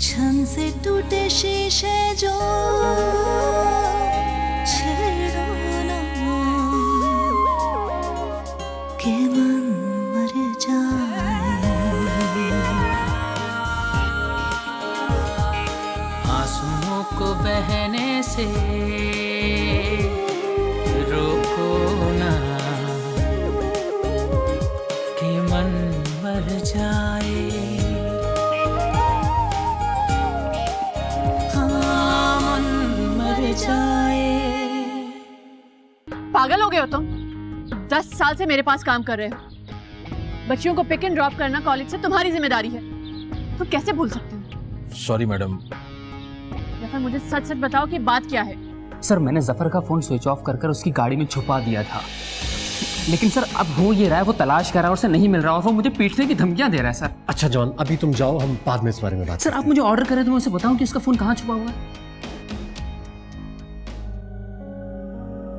छन से टूटे शीशे जो छेड़ो ना के मन मर जाए। आंसुओं को बहने से रोको ना कि मन मर जाए। हाँ, मन मर जाए। पागल हो गए हो तुम? 10 साल से मेरे पास काम कर रहे हो। बच्चियों को पिक एंड ड्रॉप करना कॉलेज से तुम्हारी जिम्मेदारी है। तुम कैसे भूल सकते हो? Sorry madam. जफर, मुझे सच सच बताओ कि बात क्या है। सर, मैंने जफर का फोन स्विच ऑफ कर उसकी गाड़ी में छुपा दिया था, लेकिन सर अब हो ये रहा है, वो तलाश कर रहा है और उसे नहीं मिल रहा और वो मुझे पीटने की धमकियां दे रहा है सर। अच्छा जॉन, अभी तुम जाओ, हम बाद में इस बारे में बात। सर आप मुझे ऑर्डर करें तो मैं उसे बताऊं कि उसका फोन कहाँ छुपा हुआ है?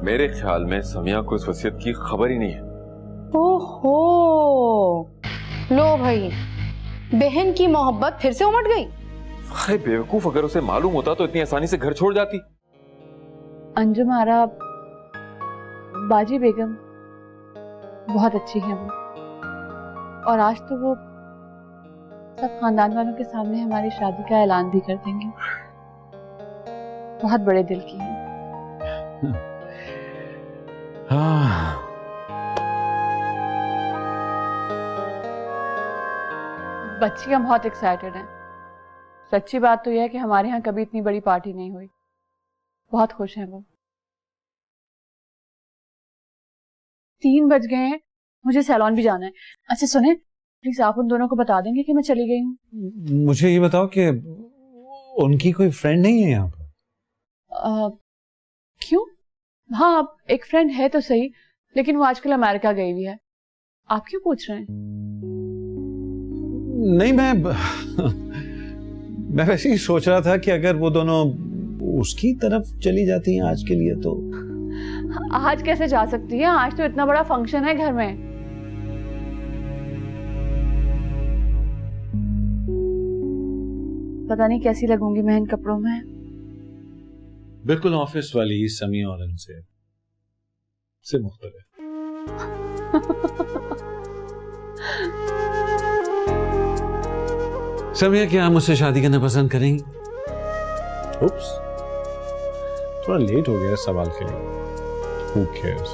मेरे ख्याल में समिया को इस वसीयत की खबर ही नहीं है। ओहो, लो भाई, बहन की मोहब्बत फिर से उमड़ गई। अरे बेवकूफ, अगर उसे मालूम होता तो इतनी आसानी से घर छोड़ जाती। अंजुम आरा, बाजी बेगम बहुत अच्छी है वो, और आज तो वो सब खानदान वालों के सामने हमारी शादी का ऐलान भी कर देंगे। बहुत बड़े दिल की है। बच्चियां बहुत एक्साइटेड हैं। सच्ची बात तो यह है कि हमारे यहाँ कभी इतनी बड़ी पार्टी नहीं हुई। बहुत खुश हैं वो। 3 बज गए हैं, मुझे सैलून भी जाना है। अच्छा सुने, प्लीज आप उन दोनों को बता देंगे कि मैं चली गई हूँ। मुझे ये बताओ कि उनकी कोई फ्रेंड नहीं है यहाँ पर? क्यों? हाँ, एक फ्रेंड है तो सही, लेकिन वो आजकल अमेरिका गई हुई है। आप क्यों पूछ रहे हैं? नहीं, मैं वैसे ही सोच रहा था कि अगर वो दोनों उसकी तरफ चली जाती हैं आज के लिए तो। आज कैसे जा सकती है? आज तो इतना बड़ा फंक्शन है घर में। पता नहीं कैसी लगूंगी मैं इन कपड़ों में। बिल्कुल ऑफिस वाली समिया और से मुख्तलिफ। समिया, क्या आप मुझसे शादी करना पसंद करेंगी? उप्स, थोड़ा लेट हो गया सवाल के लिए। Who cares?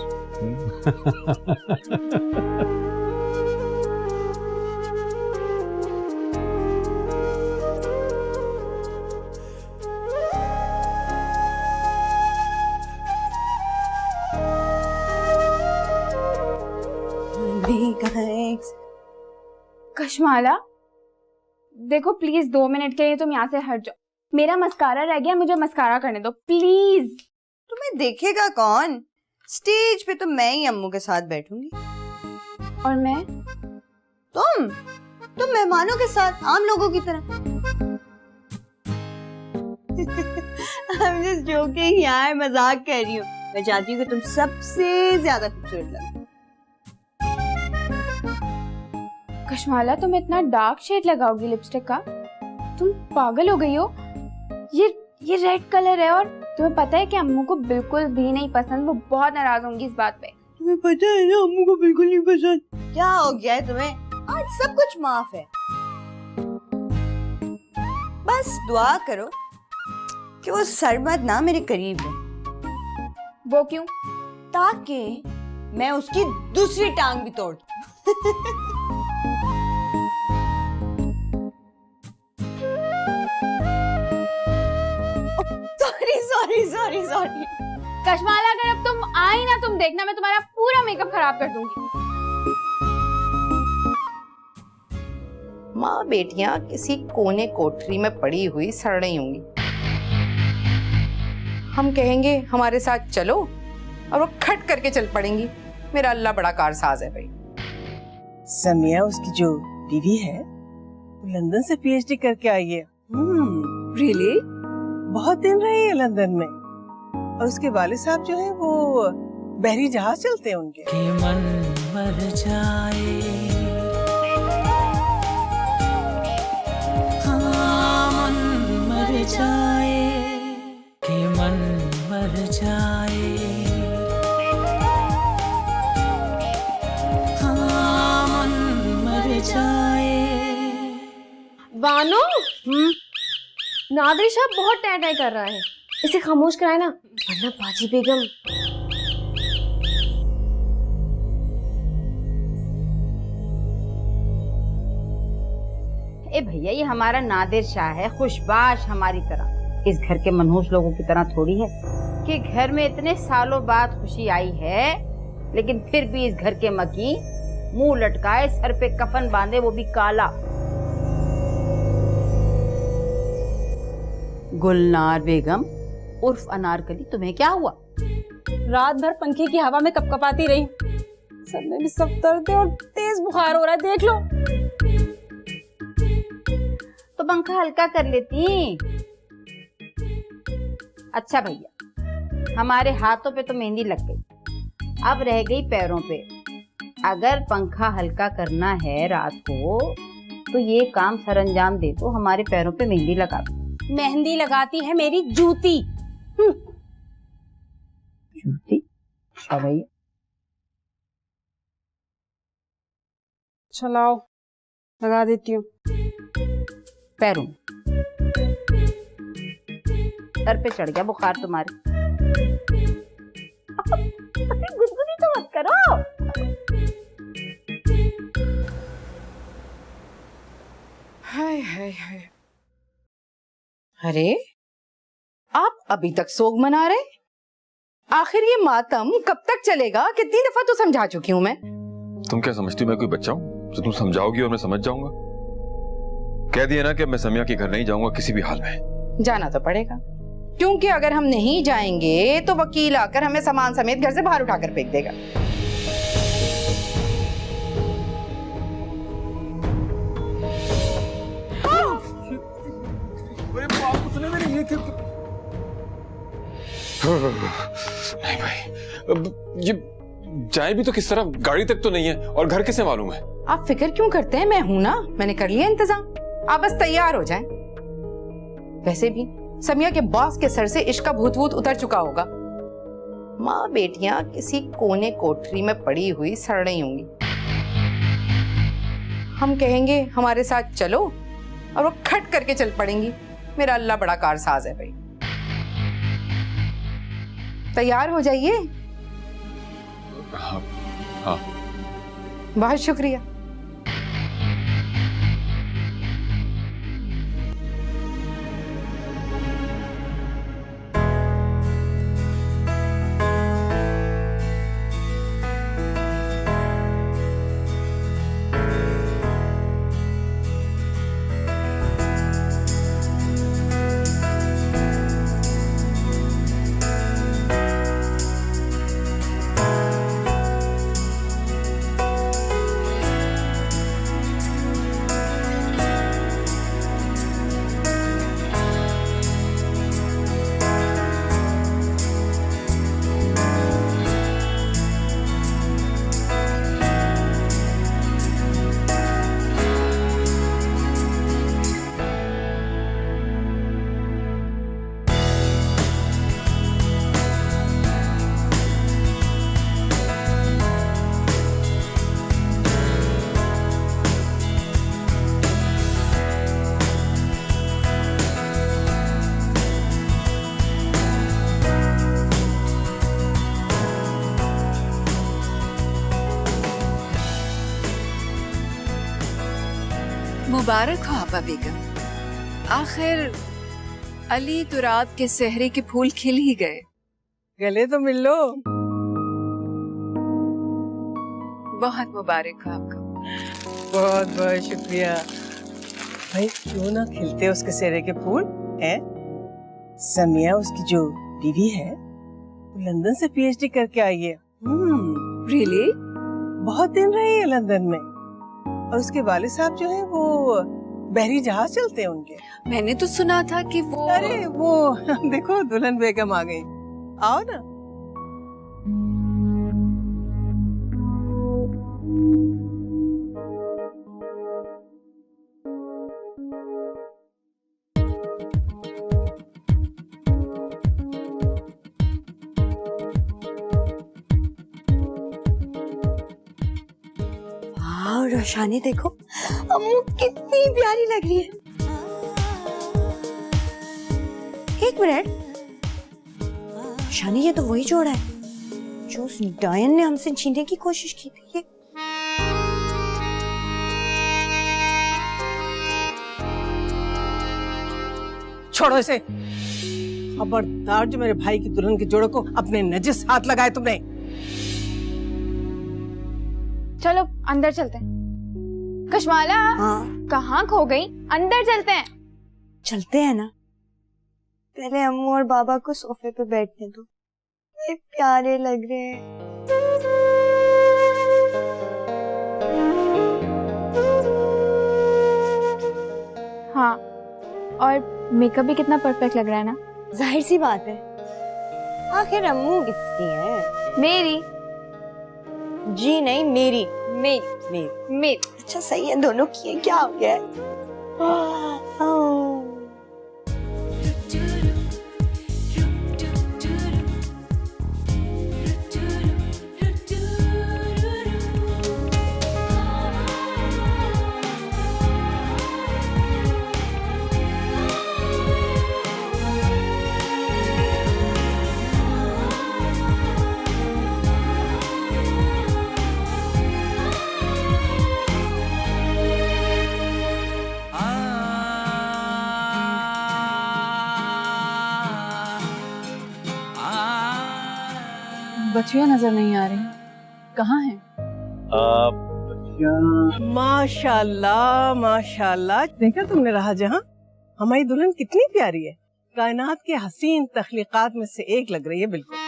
कशमाला, देखो प्लीज 2 मिनट के लिए तुम यहाँ से हट जाओ। मेरा मस्कारा रह गया, मुझे मस्कारा करने दो प्लीज। तुम्हें देखेगा कौन? स्टेज पे तो मैं ही अम्मू के साथ बैठूंगी। और मैं? तुम मेहमानों के साथ, आम लोगों की तरह। I'm just joking यार, मजाक कर रही हूँ। मैं चाहती हूँ कि तुम सबसे ज्यादा खूबसूरत लगो। कशमाला, तुम इतना डार्क शेड लगाओगी लिपस्टिक का? तुम पागल हो गई हो? ये रेड कलर है और तुम्हें पता है कि अम्मू को बिल्कुल भी नहीं पसंद। वो बहुत नाराज होंगी इस बात पे। तुम्हें पता है ना, अम्मू को बिल्कुल नहीं पसंद। क्या हो गया है तुम्हें? आज सब कुछ माफ है। बस दुआ करो कि वो सरमद ना मेरे करीब है। वो क्यों? ताकि मैं उसकी दूसरी टांग भी तोड़ दूं। सॉरी कशमाला, अगर अब तुम आई ना, तुम देखना मैं तुम्हारा पूरा मेकअप खराब कर दूंगी। माँ बेटियां किसी कोने कोठरी में पड़ी हुई सड़ रही होंगी। हम कहेंगे हमारे साथ चलो और वो खट करके चल पड़ेंगी। मेरा अल्लाह बड़ा कारसाज है भाई। समिया, उसकी जो बीवी है, वो लंदन से पीएचडी करके आई है। रियली? बहुत दिन रही है लंदन में। और उसके वालिद साहब जो है वो बहरी जहाज चलते हैं उनके। कि मन मर जाए। हाँ, मन नादिर शाह बहुत टै टै कर रहा है, इसे खामोश कराए ना, वरना बाजी बेगम। ए भैया, ये हमारा नादिर शाह है, खुशबाश हमारी तरह। इस घर के मनहूस लोगों की तरह थोड़ी है कि घर में इतने सालों बाद खुशी आई है, लेकिन फिर भी इस घर के मकी मुंह लटकाए, सर पे कफन बांधे, वो भी काला। गुलनार बेगम उर्फ अनारकली, तुम्हें क्या हुआ? रात भर पंखे की हवा में कपकपाती रही, सर में भी सब दर्द है और तेज बुखार हो रहा है, देख लो। तो पंखा हल्का कर लेती। अच्छा भैया, हमारे हाथों पे तो मेहंदी लग गई, अब रह गई पैरों पे। अगर पंखा हल्का करना है रात को, तो ये काम सरंजाम दे दो, हमारे पैरों पे मेहंदी लगा दो। मेहंदी लगाती है मेरी जूती। जूती? अच्छा भैया, चलाओ, लगा देती हूँ पैरों में। सर पे चढ़ गया बुखार तुम्हारे। गुदगुदी तो मत करो। हाय हाय हाय, अरे आप अभी तक सोग मना रहे? आखिर ये मातम कब तक चलेगा? कितनी दफा तो समझा चुकी हूँ मैं। तुम क्या समझती हो मैं कोई बच्चा हूँ जो तुम समझाओगी और मैं समझ जाऊंगा? कह दिया ना कि अब मैं समिया के घर नहीं जाऊंगा किसी भी हाल में। जाना तो पड़ेगा, क्योंकि अगर हम नहीं जाएंगे तो वकील आकर हमें सामान समेत घर से बाहर उठाकर फेंक देगा। नहीं भाई, अब ये जाए भी तो किस तरह? गाड़ी तक तो नहीं है, और घर किसे मालूम है? आप फिक्र क्यों करते हैं, मैं हूं ना, मैंने कर लिया इंतजाम, आप बस तैयार हो जाएं। वैसे भी समिया के बॉस के सर से इश्क का भूत वूत उतर चुका होगा। माँ बेटियां किसी कोने कोठरी में पड़ी हुई सड़ रही होंगी। हम कहेंगे हमारे साथ चलो, और वो खट करके चल पड़ेंगी। मेरा अल्लाह बड़ा कारसाज है भाई। तैयार हो जाइए। हाँ, हाँ। बहुत शुक्रिया। मुबारक हो आपा बेगम, आखिर अली तो रात के सहरे के फूल खिल ही गए। गले तो मिल लो। बहुत मुबारक हो आपको। बहुत बहुत शुक्रिया भाई। क्यों ना खिलते उसके सेहरे के फूल हैं? समिया उसकी जो बीवी है वो लंदन से पीएचडी करके आई है। रियली? बहुत दिन रही है लंदन में, और उसके वालिद साहब जो है वो बहरी जहाज चलते हैं उनके। मैंने तो सुना था कि वो, अरे वो देखो दुल्हन बेगम आ गई, आओ ना। रोशानी देखो, अम्मू कितनी प्यारी लग रही है। एक मिनट, शानी ये तो वही जोड़ा है जो उस डायन ने हमसे छीनने की कोशिश की थी। ये छोड़ो इसे। खबरदार जो मेरे भाई की दुल्हन के जोड़े को अपने नजिस हाथ लगाए तुमने। चलो अंदर चलते हैं। कशमाला, कहाँ खो गई? अंदर चलते हैं। चलते हैं ना, पहले अम्मू और बाबा को सोफे पे बैठने दो, ये प्यारे लग रहे हैं। हाँ, और मेकअप भी कितना परफेक्ट लग रहा है ना। जाहिर सी बात है, आखिर अम्मू किसकी है? मेरी। जी नहीं, मेरी। मेरी। अच्छा सही है, दोनों की है। क्या हो गया है? बच्चियां नजर नहीं आ रही, कहाँ हैं? माशाल्लाह माशाल्लाह, देखा तुमने रहा जहां, हमारी दुल्हन कितनी प्यारी है। कायनात के हसीन तख्लीकात में से एक लग रही है बिल्कुल।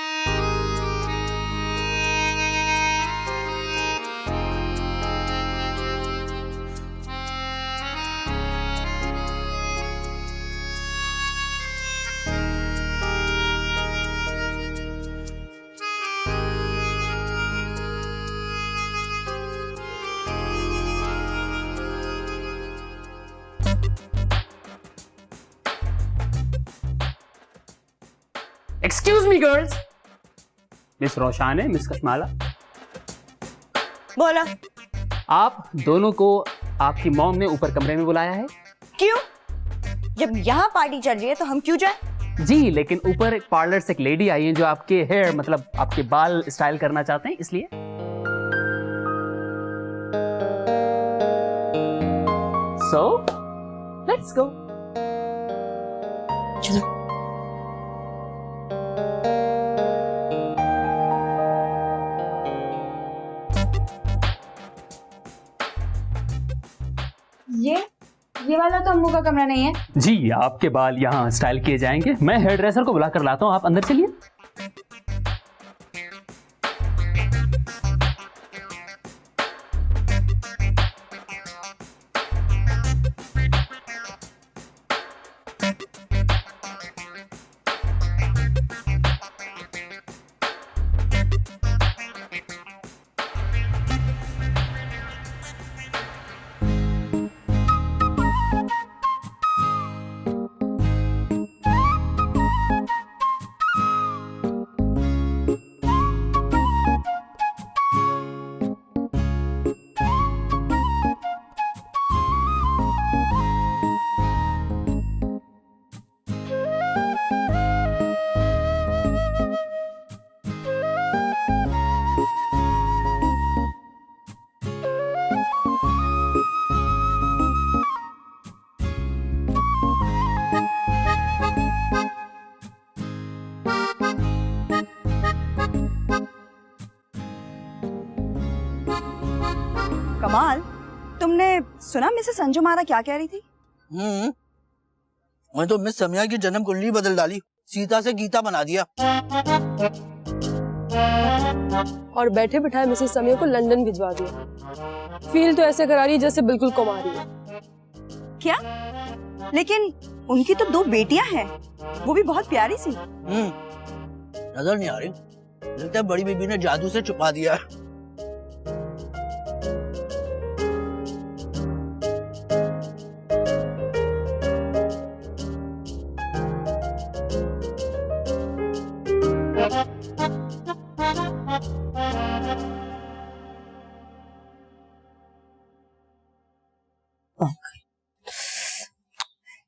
Excuse me girls, miss Roshan है, मिस कशमाला। बोला। आप दोनों को आपकी मॉम ने ऊपर कमरे में बुलाया है। क्यों? जब यहाँ पार्टी चल रही है तो हम क्यों जाएं? जी, लेकिन ऊपर एक पार्लर से एक लेडी आई है जो आपके हेयर मतलब आपके बाल स्टाइल करना चाहते हैं, इसलिए। So let's go. चलो। ये वाला तो अम्मू का कमरा नहीं है। जी, आपके बाल यहाँ स्टाइल किए जाएंगे। मैं हेयर ड्रेसर को बुला कर लाता हूँ, आप अंदर चलिए। कमाल, तुमने सुना मिसेस अंजुम आरा क्या कह रही थी? मैं तो मिस समिया की जन्म कुंडली बदल डाली, सीता से गीता बना दिया। और बैठे बिठाए मिसेस समिया को लंदन भिजवा दिया। फील तो ऐसे करा रही है जैसे बिल्कुल कुमारी है। क्या? लेकिन उनकी तो 2 बेटियां हैं, वो भी बहुत प्यारी सी। नजर नहीं आ रही, लगता है बड़ी बीबी ने जादू से छुपा दिया।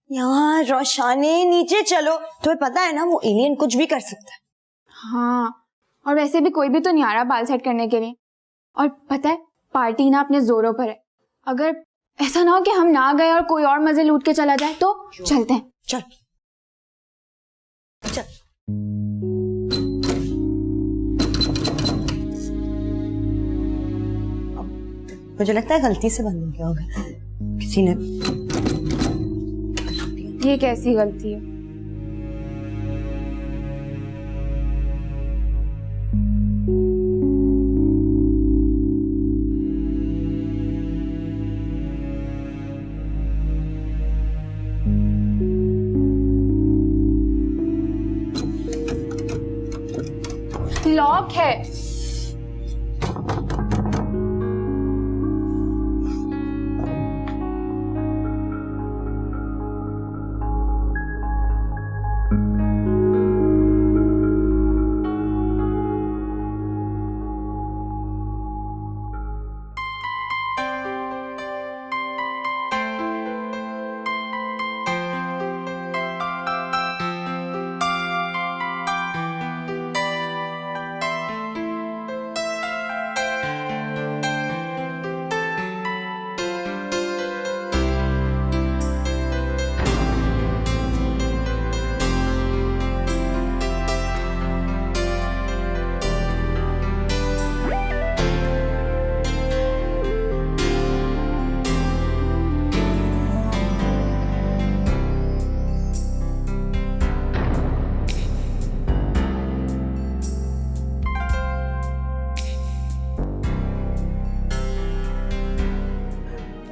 यहाँ हाँ रोशानी नीचे चलो, तुम्हें पता है ना वो एलियन कुछ भी कर सकता है। हाँ, और वैसे भी कोई भी तो नहीं आ रहा बाल सेट करने के लिए। और पता है पार्टी ना अपने जोरों पर है, अगर ऐसा ना हो कि हम ना गए और कोई और मजे लूट के चला जाए तो चलते हैं। चल चल। मुझे लगता है गलती से बंद हो गया होगा, किसी ने। ये कैसी गलती है? लॉक है।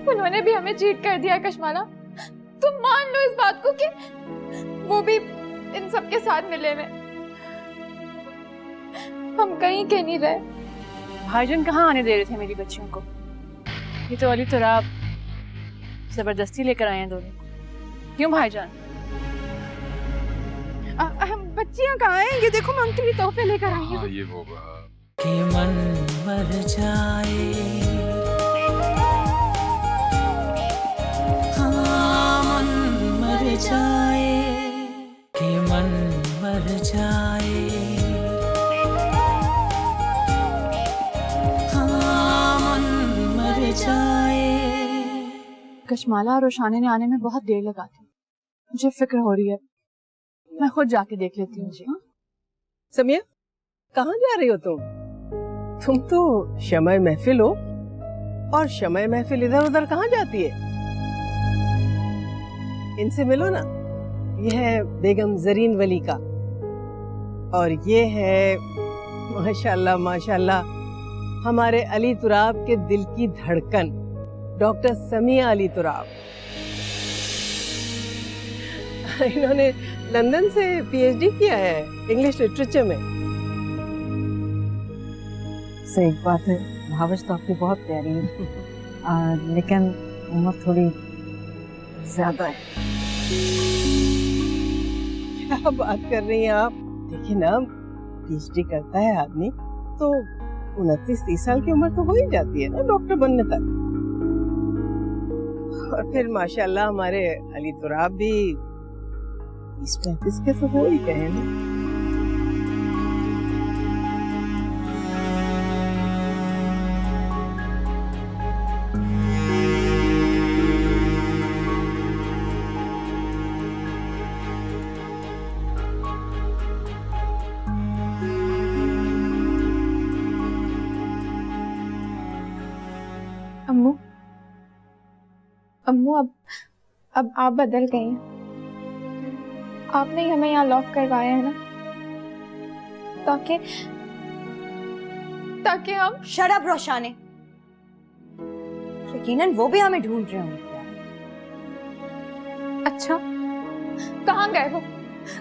उन्होंने भी हमें चीट कर दिया कश्माला। तुम मान लो इस बात को कि वो भी इन सब के साथ मिले हुए। हम कहीं के नहीं रहे। भाईजान कहाँ आने दे रहे थे मेरी बच्चियों को? ये तो अली तुराब जबरदस्ती लेकर आए हैं दोनों को। क्यों भाईजान? बच्चियां कहाँ हैं? ये देखो मैं उनके लिए तोहफे लेकर आई हूँ। ये वो कि मन मर जाए, हाँ मन मर जाए, कि मन मर जाए, हाँ मन मर जाए। कश्माला और रोशानी ने आने में बहुत देर लगा दी, मुझे फिक्र हो रही है, मैं खुद जाके देख लेती हूँ। हाँ? समिया कहाँ जा रही हो तुम तो शमय महफिल हो, और शमय महफिल इधर उधर कहाँ जाती है? इनसे मिलो ना। ये है बेगम जरीन वली का, और ये है माशाल्लाह माशाल्लाह हमारे अली तुराब के दिल की धड़कन डॉक्टर समिया अली तुराब। इन्होंने लंदन से पीएचडी किया है इंग्लिश लिटरेचर में। सही बात है, भावच तो आपकी बहुत प्यारी है, लेकिन उम्र थोड़ी ज्यादा है। क्या बात कर रही हैं आप? देखिए ना, पीएचडी करता है आदमी तो 29-30 साल की उम्र तो हो ही जाती है ना डॉक्टर बनने तक। और फिर माशाल्लाह हमारे अली तुराब भी 30-35 के तो हो ही गए ना। अम्मू अम्मू अब आप बदल गई हैं। आपने ही हमें यहाँ लॉक करवाया है ना, ताकि हम। शट अप रोशानी, यकीनन वो भी हमें ढूंढ रहे होंगे। अच्छा, कहाँ गए वो?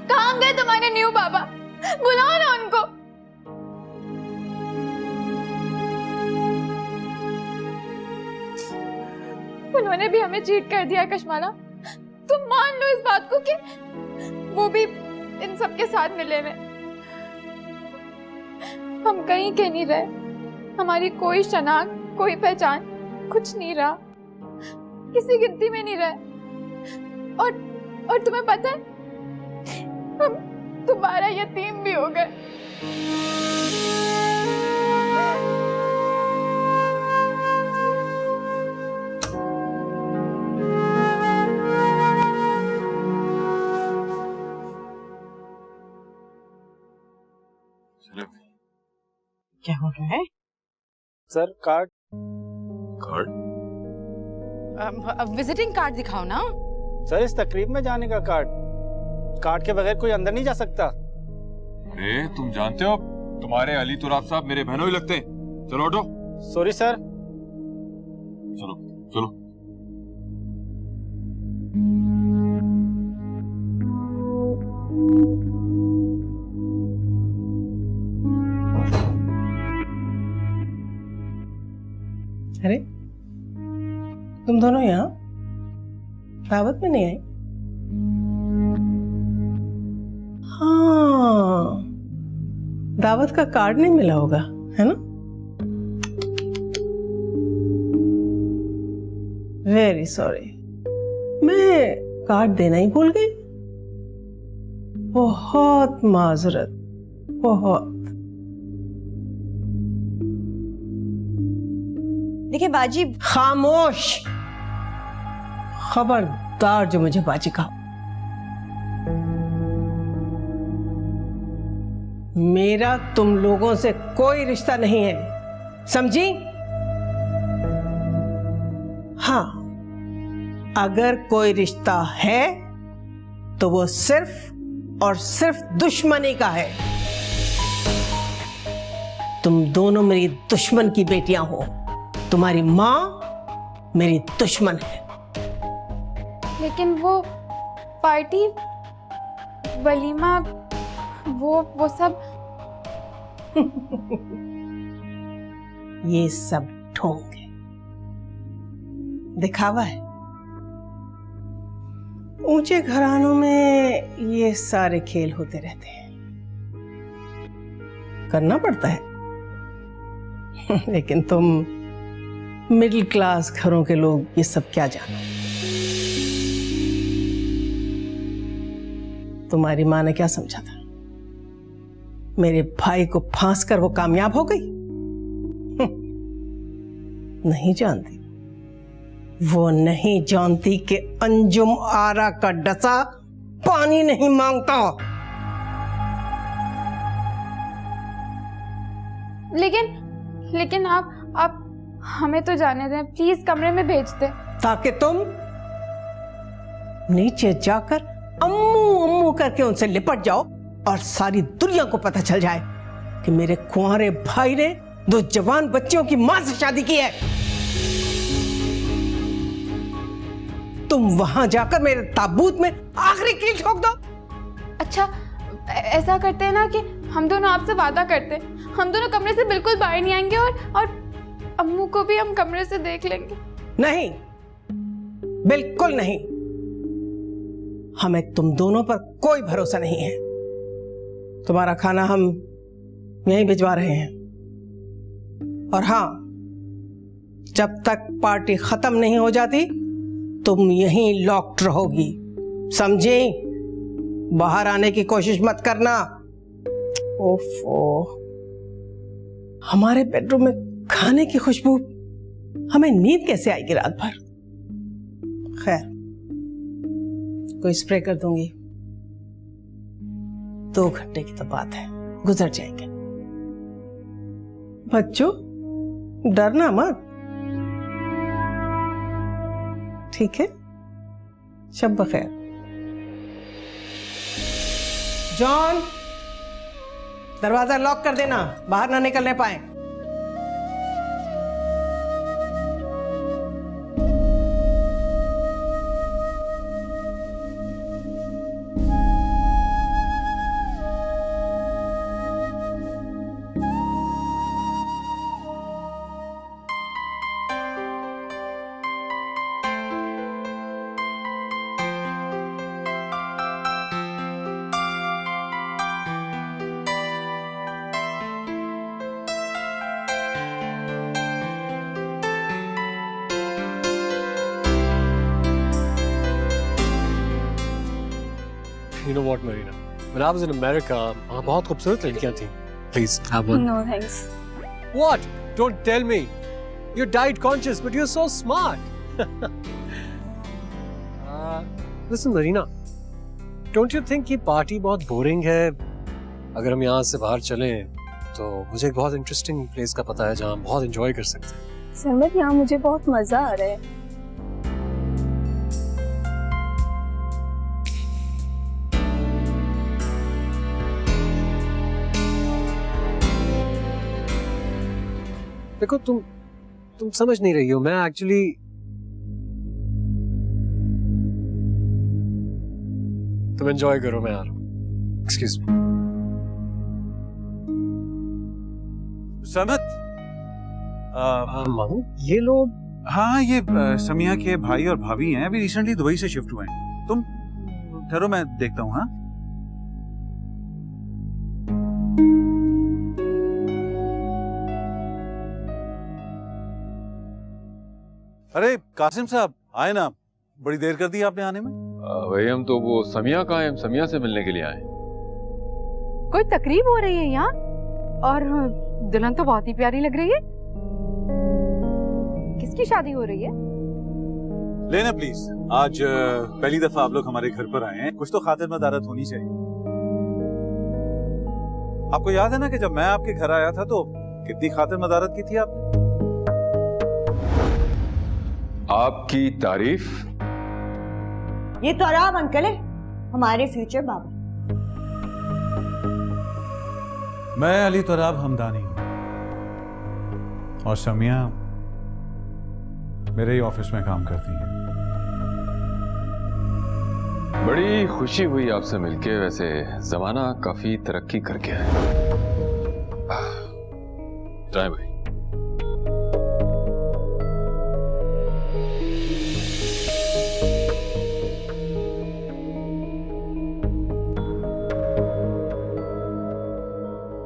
कहाँ गए तुम्हारे न्यू बाबा? बुलाओ ना उनको। उन्होंने भी हमें चीट कर दिया कश्माला। तुम मान लो इस बात को कि वो भी इन सब के साथ मिले हुए। हम कहीं के नहीं रहे, हमारी कोई शनाख्त, कोई पहचान, कुछ नहीं रहा, किसी गिनती में नहीं रहे। और तुम्हें पता है हम दोबारा यतीम भी हो गए। क्या हो रहा है? सर कार्ड विजिटिंग कार्ड दिखाओ ना। सर इस तकरीब में जाने का कार्ड के बगैर कोई अंदर नहीं जा सकता। अरे तुम जानते हो तुम्हारे अली तुराब साहब मेरे बहनों ही लगते हैं। चलो उठो। Sorry sir. चलो चलो। अरे तुम दोनों यहाँ दावत में नहीं आए? हाँ, दावत का कार्ड नहीं मिला होगा, है ना? वेरी सॉरी, मैं कार्ड देना ही भूल गई। बहुत माजरत, बहुत। देखिए बाजी। खामोश, खबरदार जो मुझे बाजी कहा। मेरा तुम लोगों से कोई रिश्ता नहीं है, समझी? हाँ, अगर कोई रिश्ता है तो वो सिर्फ और सिर्फ दुश्मनी का है। तुम दोनों मेरी दुश्मन की बेटियां हो। तुम्हारी माँ मेरी दुश्मन है। लेकिन वो पार्टी, वलीमा, वो सब ये सब ढोंग है, दिखावा है। ऊंचे घरानों में ये सारे खेल होते रहते हैं, करना पड़ता है। लेकिन तुम मिडिल क्लास घरों के लोग ये सब क्या जानो। तुम्हारी माँ ने क्या समझा था? मेरे भाई को फांस कर वो कामयाब हो गई? नहीं जानती। वो नहीं जानती कि अंजुम आरा का डसा पानी नहीं मांगता। लेकिन आप हमें तो जाने दें, प्लीज कमरे में भेज दें। ताकि तुम नीचे जाकर अम्मू अम्मू करके उनसे लिपट जाओ और सारी दुनिया को पता चल जाए कि मेरे कुंवारे भाई ने 2 जवान बच्चियों की मां से शादी की है। तुम वहां जाकर मेरे ताबूत में आखिरी कील ठोक दो। अच्छा, ऐसा करते हैं ना कि हम दोनों आपसे वादा करते हैं, हम दोनों कमरे से बिल्कुल बाहर नहीं आएंगे और अम्मू को भी हम कमरे से देख लेंगे। नहीं, बिल्कुल नहीं। हमें तुम दोनों पर कोई भरोसा नहीं है। तुम्हारा खाना हम यहीं भिजवा रहे हैं। और हाँ, जब तक पार्टी खत्म नहीं हो जाती तुम यहीं लॉक्ड रहोगी, समझी? बाहर आने की कोशिश मत करना। ओफो, हमारे बेडरूम में खाने की खुशबू, हमें नींद कैसे आएगी रात भर? खैर, कोई स्प्रे कर दूंगी। 2 घंटे की तो बात है, गुजर जाएंगे। बच्चों, डरना मत, ठीक है? शब बखैर। जॉन, दरवाजा लॉक कर देना, बाहर ना निकलने पाए। You know what, Marina? When I was in America, वहाँ बहुत खूबसूरत लड़कियाँ थीं. Please, have one. No thanks. What? Don't tell me. You're diet conscious, but you're so smart. Listen, Marina. Don't you think ये पार्टी बहुत boring है? अगर हम यहाँ से बाहर चलें, तो मुझे एक बहुत इंटरेस्टिंग प्लेस का पता है जहाँ हम बहुत एंजॉय कर सकते हैं. सरमत, यहाँ मुझे बहुत मजा आ रहा है. देखो तुम समझ नहीं रही हो. मैं एक्चुअली तुम एंजॉय करो, मैं आ रहा हूँ. Excuse me. समत, ये लोग. हाँ, ये समिया के भाई और भाभी हैं. अभी रिसेंटली दुबई से शिफ्ट हुए हैं. तुम ठहरो, मैं देखता हूँ. हाँ, अरे कासिम साहब, आए ना. बड़ी देर कर दी आपने आने में. भाई हम तो वो समिया कहाँ है, हम समिया से मिलने के लिए आए. कोई तकरीब हो रही है यहाँ, और दुल्हन तो बहुत ही प्यारी लग रही है. किसकी शादी हो रही है? लेना प्लीज. आज पहली दफा आप लोग हमारे घर पर आए हैं. कुछ तो खातिर मदारत होनी चाहिए. आपको याद है ना कि जब मैं आपके घर आया था तो कितनी खातिर मदारत की थी आपने. आपकी तारीफ. ये तो आराम अंकल है, हमारे फ्यूचर बाबा. मैं अली तोराब हमदानी हूँ, और समिया मेरे ही ऑफिस में काम करती है. बड़ी खुशी हुई आपसे मिलके. वैसे जमाना काफी तरक्की कर गया है. जाए भाई.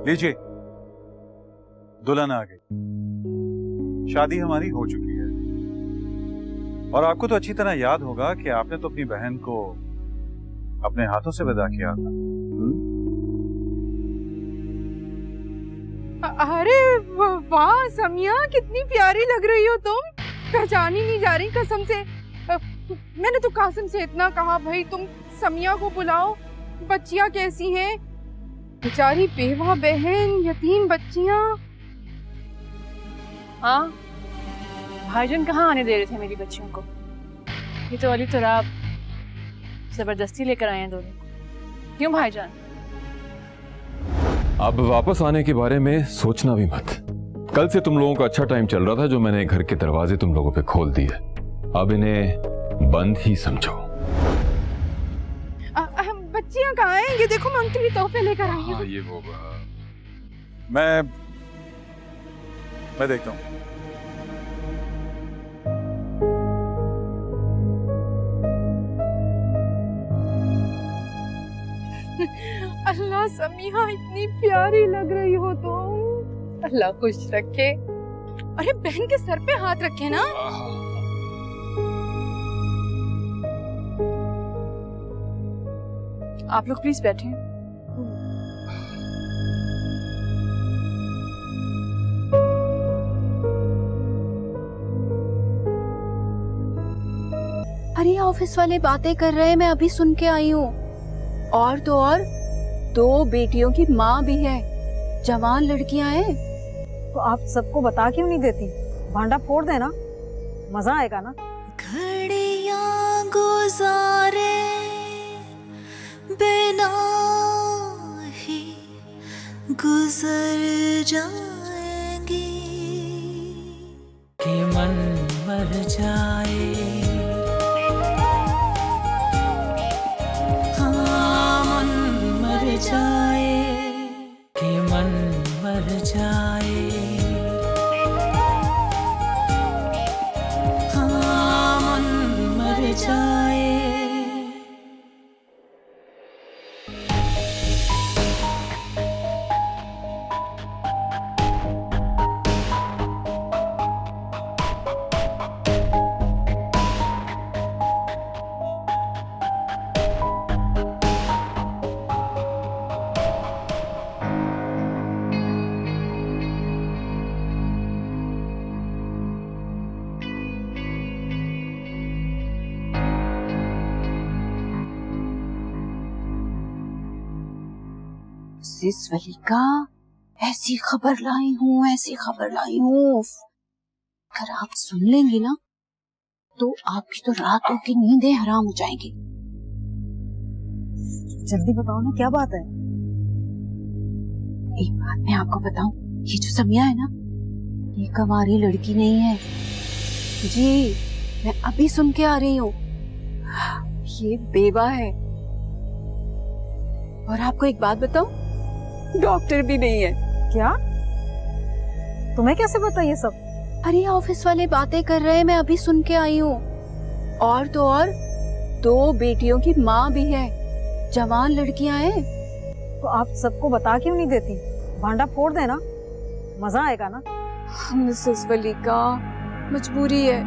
लीजिए, दुल्हन आ गई. शादी हमारी हो चुकी है, और आपको तो अच्छी तरह याद होगा कि आपने तो अपनी बहन को अपने हाथों से विदा किया था. अरे वाह समिया, कितनी प्यारी लग रही हो तुम. पहचान ही नहीं जा रही कसम से. मैंने तो कासिम से इतना कहा, भाई तुम समिया को बुलाओ. बच्चियां कैसी हैं? बेचारी बेवा बहन, यतीम बच्चियां. हाँ, भाईजान कहाँ आने दे रहे थे मेरी बच्चियों को. ये तो अली तोराब जबरदस्ती लेकर आए हैं दोनों को. क्यों भाईजान? अब वापस आने के बारे में सोचना भी मत. कल से तुम लोगों का अच्छा टाइम चल रहा था, जो मैंने घर के दरवाजे तुम लोगों पे खोल दिए. अब इन्हें बंद ही समझो. बच्चियां कहाँ हैं? ये देखो, मैं उनके लिए तोहफे लेकर आई हूँ. ये वो मैं देखता हूँ. अल्लाह समिया, इतनी प्यारी लग रही हो तुम. अल्लाह खुश रखे. अरे बहन के सर पे हाथ रखे ना. आप लोग प्लीज बैठें. अरे ऑफिस वाले बातें कर रहे हैं, मैं अभी सुन के आई हूँ. और तो और 2 बेटियों की माँ भी है, जवान लड़कियां हैं. तो आप सबको बता क्यों नहीं देती? भांडा फोड़ देना, मजा आएगा ना. घड़ियां गुजारे बिना ही गुजर जाएंगी. कि मन मर जाए. हाँ, मन मर जाए. कि मन मर जाए. हाँ, मन मर जाए. सिस वलीका, ऐसी खबर लाई हूँ, ऐसी खबर लाई हूँ, अगर आप सुन लेंगी ना तो आपकी तो रातों की नींदें हराम हो जाएंगी। जल्दी बताओ ना, क्या बात है? एक बात मैं आपको बताऊं, ये जो समिया है ना, ये कंवारी लड़की नहीं है जी, मैं अभी सुन के आ रही हूँ, ये बेवा है। और आपको एक बात बताऊं, डॉक्टर भी नहीं है। क्या? तुम्हें कैसे पता ये सब? अरे ऑफिस वाले बातें कर रहे हैं, मैं अभी सुन के आई हूँ। और तो और 2 बेटियों की माँ भी है, जवान लड़कियां हैं। तो आप सबको बता क्यों नहीं देती? भांडा फोड़ देना, मजा आएगा ना। मिसेस वलीका, मजबूरी है,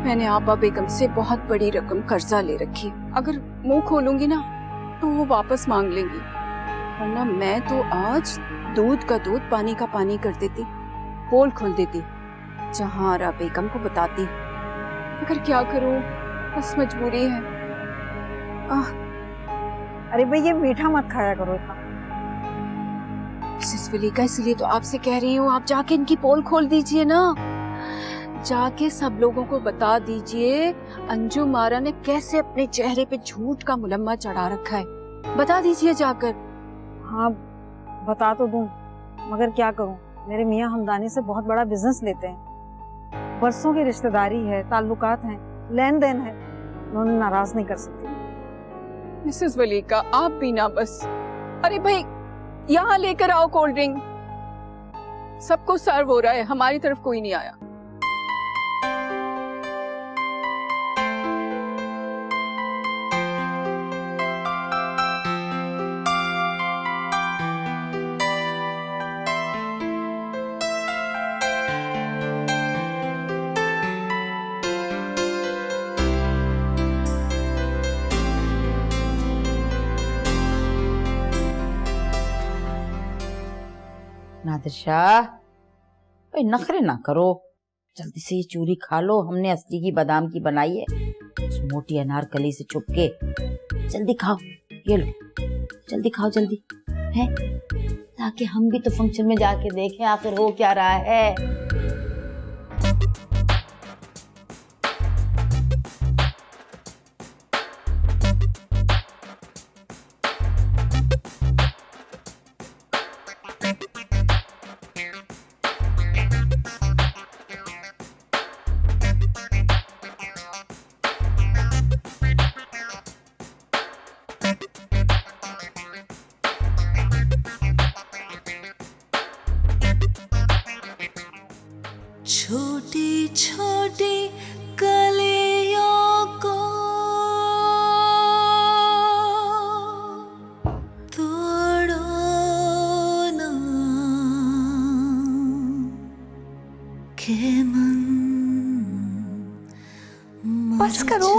मैंने आपा बेगम से बहुत बड़ी रकम कर्जा ले रखी है। अगर मुंह खोलूंगी ना तो वो वापस मांग लेंगी, वरना मैं तो आज दूध का दूध पानी का पानी कर देती, पोल खोल देती, जहां आरा बेगम को बताती। मगर क्या करूं, बस मजबूरी है। अरे भाई ये मीठा मत खाया करो इतना। मिसेस वलीका, इसलिए तो आपसे कह रही हूँ, आप जाके इनकी पोल खोल दीजिए ना, जाके सब लोगों को बता दीजिए अंजुम आरा ने कैसे अपने चेहरे पे झूठ का मुलम्मा चढ़ा रखा है, बता दीजिए जाकर। हाँ बता तो दूं, मगर क्या करूं, मेरे मियाँ हमदानी से बहुत बड़ा बिजनेस लेते हैं, बरसों की रिश्तेदारी है, ताल्लुकात हैं, लेन देन है, उन्होंने नाराज नहीं कर सकती। मिसेस वलीका, आप भी ना बस। अरे भाई यहाँ लेकर आओ कोल्ड ड्रिंक, सबको सर्व हो रहा है, हमारी तरफ कोई नहीं आया। नादिर शाह, भाई नखरे ना करो, जल्दी से ये चूरी खा लो, हमने असली की बादाम की बनाई है, उस मोटी अनारकली से छुप के। जल्दी खाओ, ये लो, जल्दी खाओ जल्दी, है ताकि हम भी तो फंक्शन में जाके देखें आखिर हो क्या रहा है। छोटी छोटी कलियों को तोड़ो ना के मन बस करो,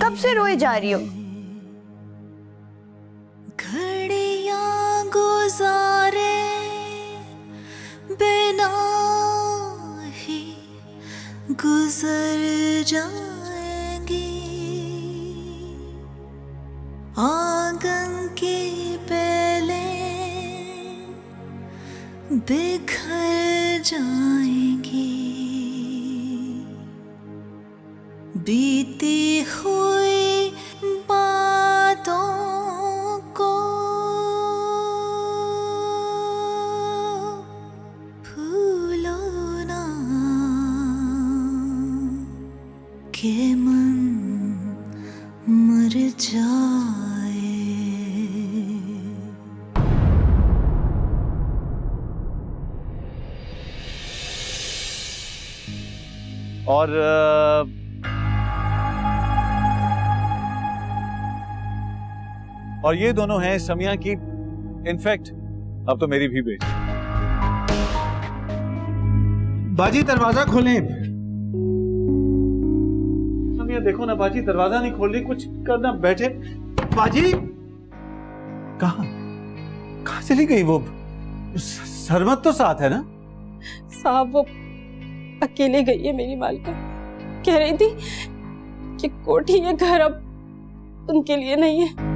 कब से रोए जा रही हो? घड़ियां गुजारे बिना गुजर जाएंगी, आंगन की बेलें बिखर जाएंगी, बीती हुई बातों को के मन मर जाए। और ये दोनों हैं समिया की, इनफैक्ट अब तो मेरी भी बेटी। बाजी दरवाजा खोलें। देखो ना बाजी, दरवाजा नहीं खोल रही, कुछ करना, बैठे। बाजी कहाँ चली गई? वो सरमत तो साथ है ना? साहब वो अकेले गई है, मेरी मालकिन कह रही थी कि कोठी ये घर अब उनके लिए नहीं है।